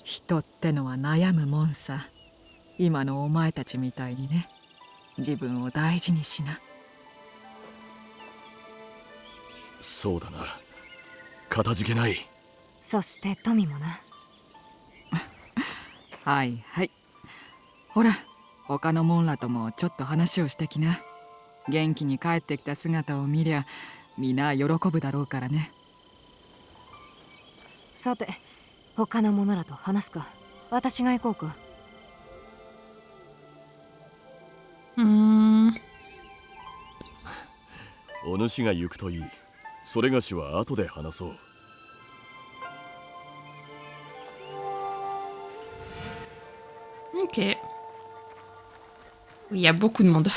人ってのは悩むもんさ。今のお前たちみたいにね。自分を大事にしな。そうだな、かたじけない。そして富もな。はいはい。ほら、他のモンらともちょっと話をしてきな。元気に帰ってきた姿を見りゃ皆喜ぶだろうからね。さて他の者らと話すか。私が行こうか。お主が行くといい。それがしは後で話そう。Ok. Oui, il y a beaucoup de monde.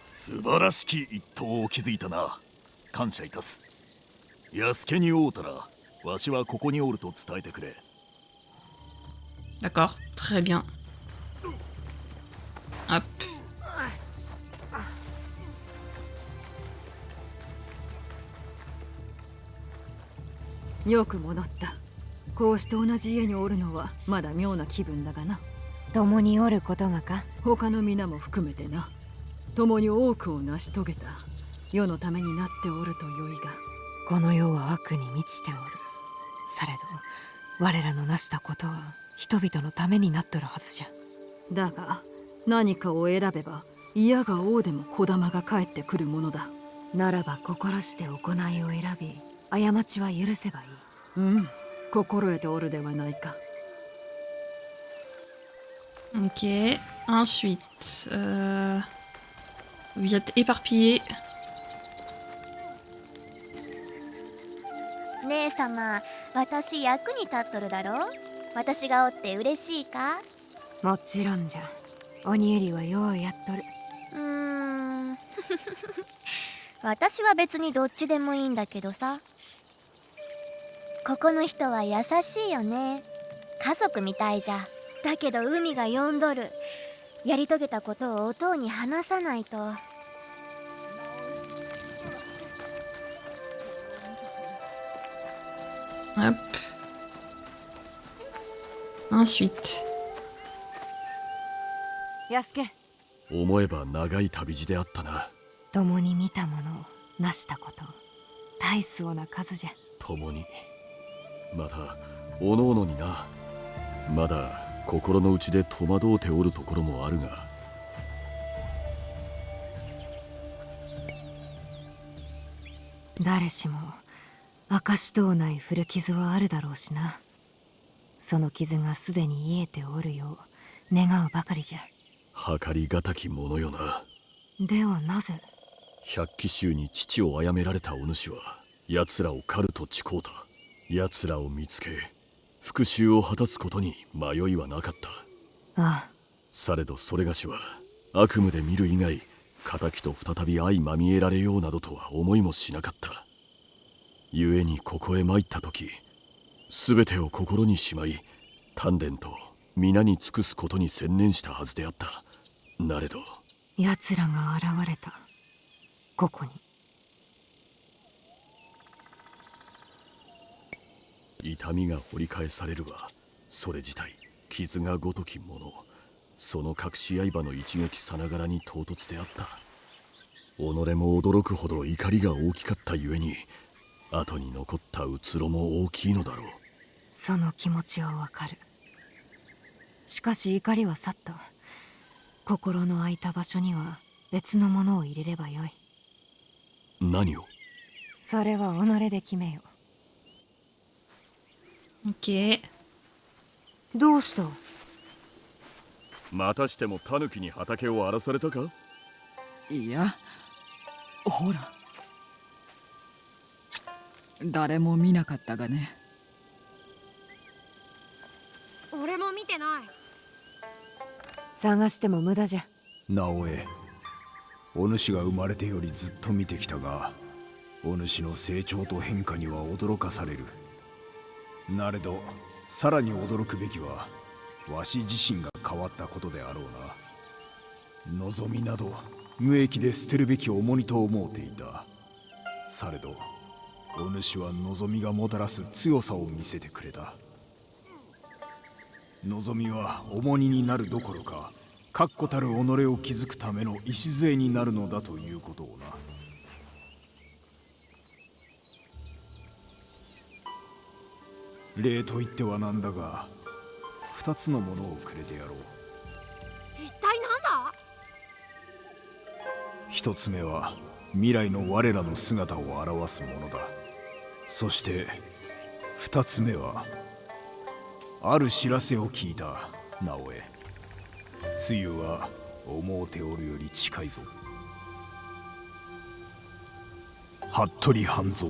素晴らしき一刀を築いたな。感謝いたす。安家に会うたらわしはここにおると伝えてくれ。 D'accord, très bien. Hop. よく戻った。こうして同じ家におるのはまだ妙な気分だがな。共におることがか。他の皆も含めてな。共に多くを成し遂げた世のためになっておるとよいが。この世は悪に満ちておる。されど我らの成したことは人々のためになっとるはずじゃ。だが何かを選べば嫌が王でも小玉が返ってくるものだ。ならば心して行いを選び過ちは許せばいい。うん、心得ておるではないか。Ok. Ensuite, vous êtes éparpillés. 姉様、私役に立っとるだろ。私がおって嬉しいか？もちろんじゃ。鬼エリはようやっとる。私は別にどっちでもいいんだけどさ。ここの人は優しいよね。家族みたいじゃ。だけど海が呼んどる。やり遂げたことをおとうに話さないと。Hop. Ensuite. 安家、思えば長い旅路であったな。共に見たものを成したこと、大層な数じゃ。共に、またおのおのにな。まだ心の内で戸惑うておるところもあるが。誰しも証とうない古傷はあるだろうしな。その傷がすでに癒えておるよう願うばかりじゃ。計りがたきものよな。ではなぜ百鬼衆に父を殺められたお主は奴らを狩ると誓うた。奴らを見つけ復讐を果たすことに迷いはなかった。ああ、されどそれがしは悪夢で見る以外敵と再び相まみえられようなどとは思いもしなかった。故にここへ参った時、全てを心にしまい鍛錬と皆に尽くすことに専念したはずであった。なれど奴らが現れた。ここに。痛みが掘り返されるはそれ自体傷がごときもの。その隠し刃の一撃さながらに唐突であった。己も驚くほど怒りが大きかったゆえに後に残ったうつろも大きいのだろう。その気持ちはわかる。しかし怒りは去った。心の空いた場所には別のものを入れればよい。何を？それは己で決めよ。オッケー。どうした？またしてもタヌキに畑を荒らされたか？いや、ほら、誰も見なかったがね。俺も見てない。探しても無駄じゃ。直江、お主が生まれてよりずっと見てきたが、お主の成長と変化には驚かされる。なれどさらに驚くべきはわし自身が変わったことであろうな。望みなど無益で捨てるべき重荷と思うていた。されどお主は望みがもたらす強さを見せてくれた。望みは重荷になるどころか確固たる己を築くための礎になるのだということをな。礼と言ってはなんだが2つのものをくれてやろう。一体なんだ？1つ目は未来の我らの姿を表すものだ。そして2つ目はある知らせを聞いた。直江、梅雨は思うておるより近いぞ。服部半蔵。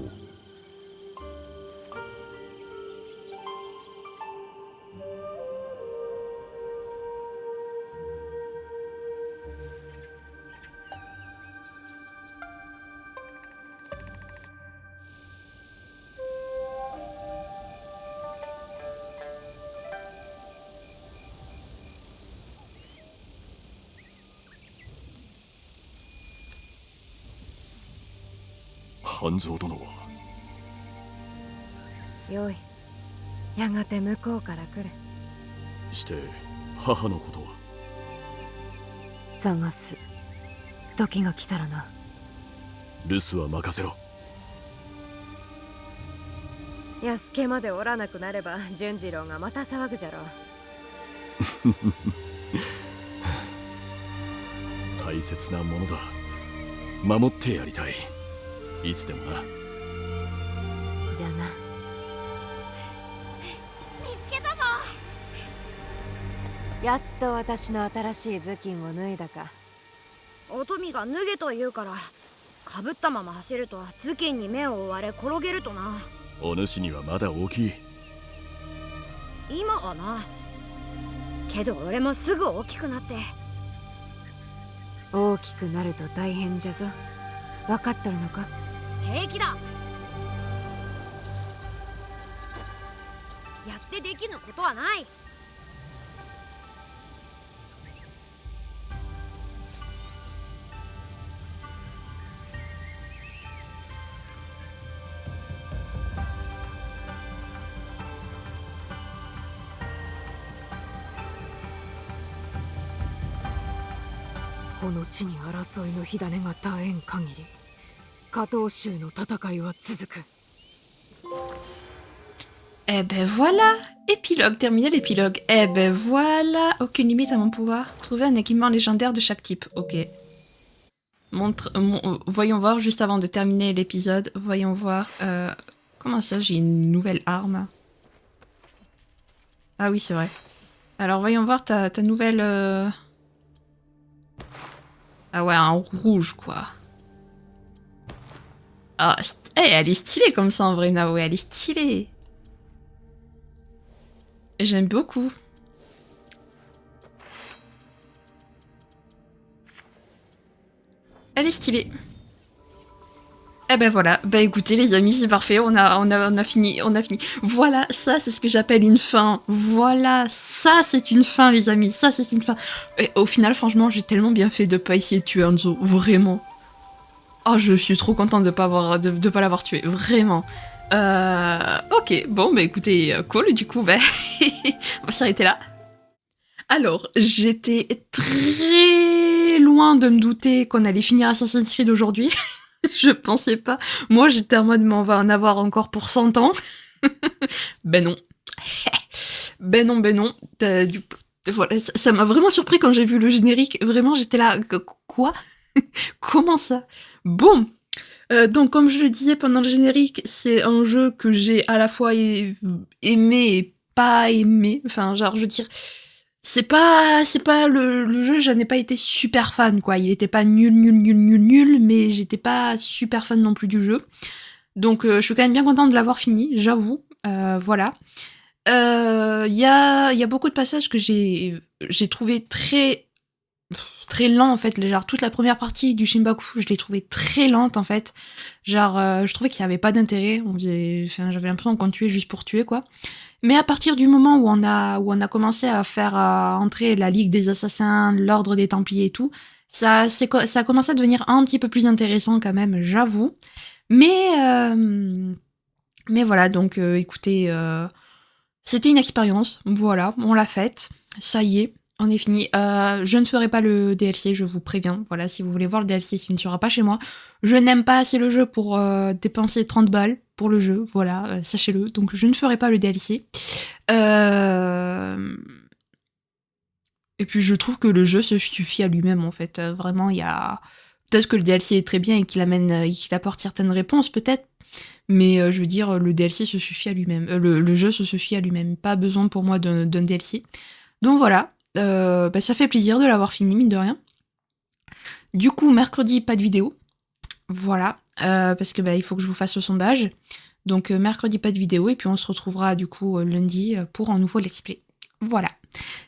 半蔵殿は？よい。やがて向こうから来る。して母のことは？探す。時が来たらな。留守は任せろ。安家までおらなくなれば純次郎がまた騒ぐじゃろう。大切なものだ。守ってやりたい。いつでもな。じゃあな。見つけたぞ。やっと私の新しい頭巾を脱いだか。おとみが脱げと言うからかぶったまま走ると頭巾に目を追われ転げるとな。お主にはまだ大きい。今はな。けど俺もすぐ大きくなって。大きくなると大変じゃぞ。分かっとるのか？平気だ。やってできぬことはない。この地に争いの火種が絶えん限り、加藤州の戦いは続く。Eh ben voilà, épilogue, terminé l'épilogue. Eh ben voilà, aucune limite à mon pouvoir. Trouver un équipement légendaire de chaque type, ok. Voyons voir, juste avant de terminer l'épisode, voyons voir... comment ça, j'ai une nouvelle arme? Ah oui, c'est vrai. Alors voyons voir ta nouvelle... Ah ouais, un rouge, quoi. Ah, elle est stylée comme ça en vrai, Naoe, elle est stylée. J'aime beaucoup. Elle est stylée. Eh ben voilà, bah écoutez les amis, c'est parfait, on a fini, Voilà, ça c'est ce que j'appelle une fin. Voilà, ça c'est une fin les amis, ça c'est une fin. Et au final, franchement, j'ai tellement bien fait de pas essayer de tuer Hanzo, vraiment. Oh, je suis trop contente de pas l'avoir tué, vraiment. Ok, bon bah écoutez, cool, du coup, bah, on va s'arrêter là. Alors, j'étais très loin de me douter qu'on allait finir Assassin's Creed aujourd'hui. Je pensais pas. Moi, j'étais en mode, mais on va en avoir encore pour 100 ans. Ben non. Ben non. Voilà, ça m'a vraiment surpris quand j'ai vu le générique. Vraiment, j'étais là. Quoi? Comment ça? Bon. Donc, comme je le disais pendant le générique, c'est un jeu que j'ai à la fois aimé et pas aimé. Enfin, genre, je veux dire, c'est pas le jeu, j'en ai pas été super fan, quoi. Il était pas nul, mais j'étais pas super fan non plus du jeu. Donc, je suis quand même bien contente de l'avoir fini, j'avoue. Voilà. Il y a beaucoup de passages que j'ai trouvé très lent en fait, genre toute la première partie du Shimbaku, je l'ai trouvé très lente en fait. Genre je trouvais qu'il y avait pas d'intérêt, j'avais l'impression qu'on tuait juste pour tuer quoi. Mais à partir du moment où on a commencé à faire entrer la Ligue des Assassins, l'Ordre des Templiers et tout, ça a commencé à devenir un petit peu plus intéressant quand même, j'avoue. Mais voilà, donc écoutez, c'était une expérience, voilà, on l'a faite, ça y est. On est fini. Je ne ferai pas le DLC, je vous préviens. Voilà, si vous voulez voir le DLC, il ne sera pas chez moi. Je n'aime pas assez le jeu pour dépenser 30 balles pour le jeu. Voilà, sachez-le. Donc je ne ferai pas le DLC. Et puis je trouve que le jeu se suffit à lui-même en fait. Vraiment, il y a... Peut-être que le DLC est très bien et qu'il apporte certaines réponses, peut-être. Mais je veux dire, le DLC se suffit à lui-même. Le jeu se suffit à lui-même. Pas besoin pour moi d'un DLC. Donc voilà. Ça fait plaisir de l'avoir fini, mine de rien. Du coup, mercredi, pas de vidéo. Voilà. Parce que il faut que je vous fasse le sondage. Donc mercredi, pas de vidéo. Et puis on se retrouvera du coup lundi pour un nouveau let's play. Voilà.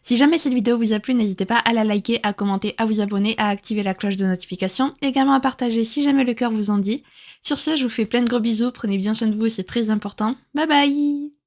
Si jamais cette vidéo vous a plu, n'hésitez pas à la liker, à commenter, à vous abonner, à activer la cloche de notification. Également à partager si jamais le cœur vous en dit. Sur ce, je vous fais plein de gros bisous. Prenez bien soin de vous, c'est très important. Bye bye!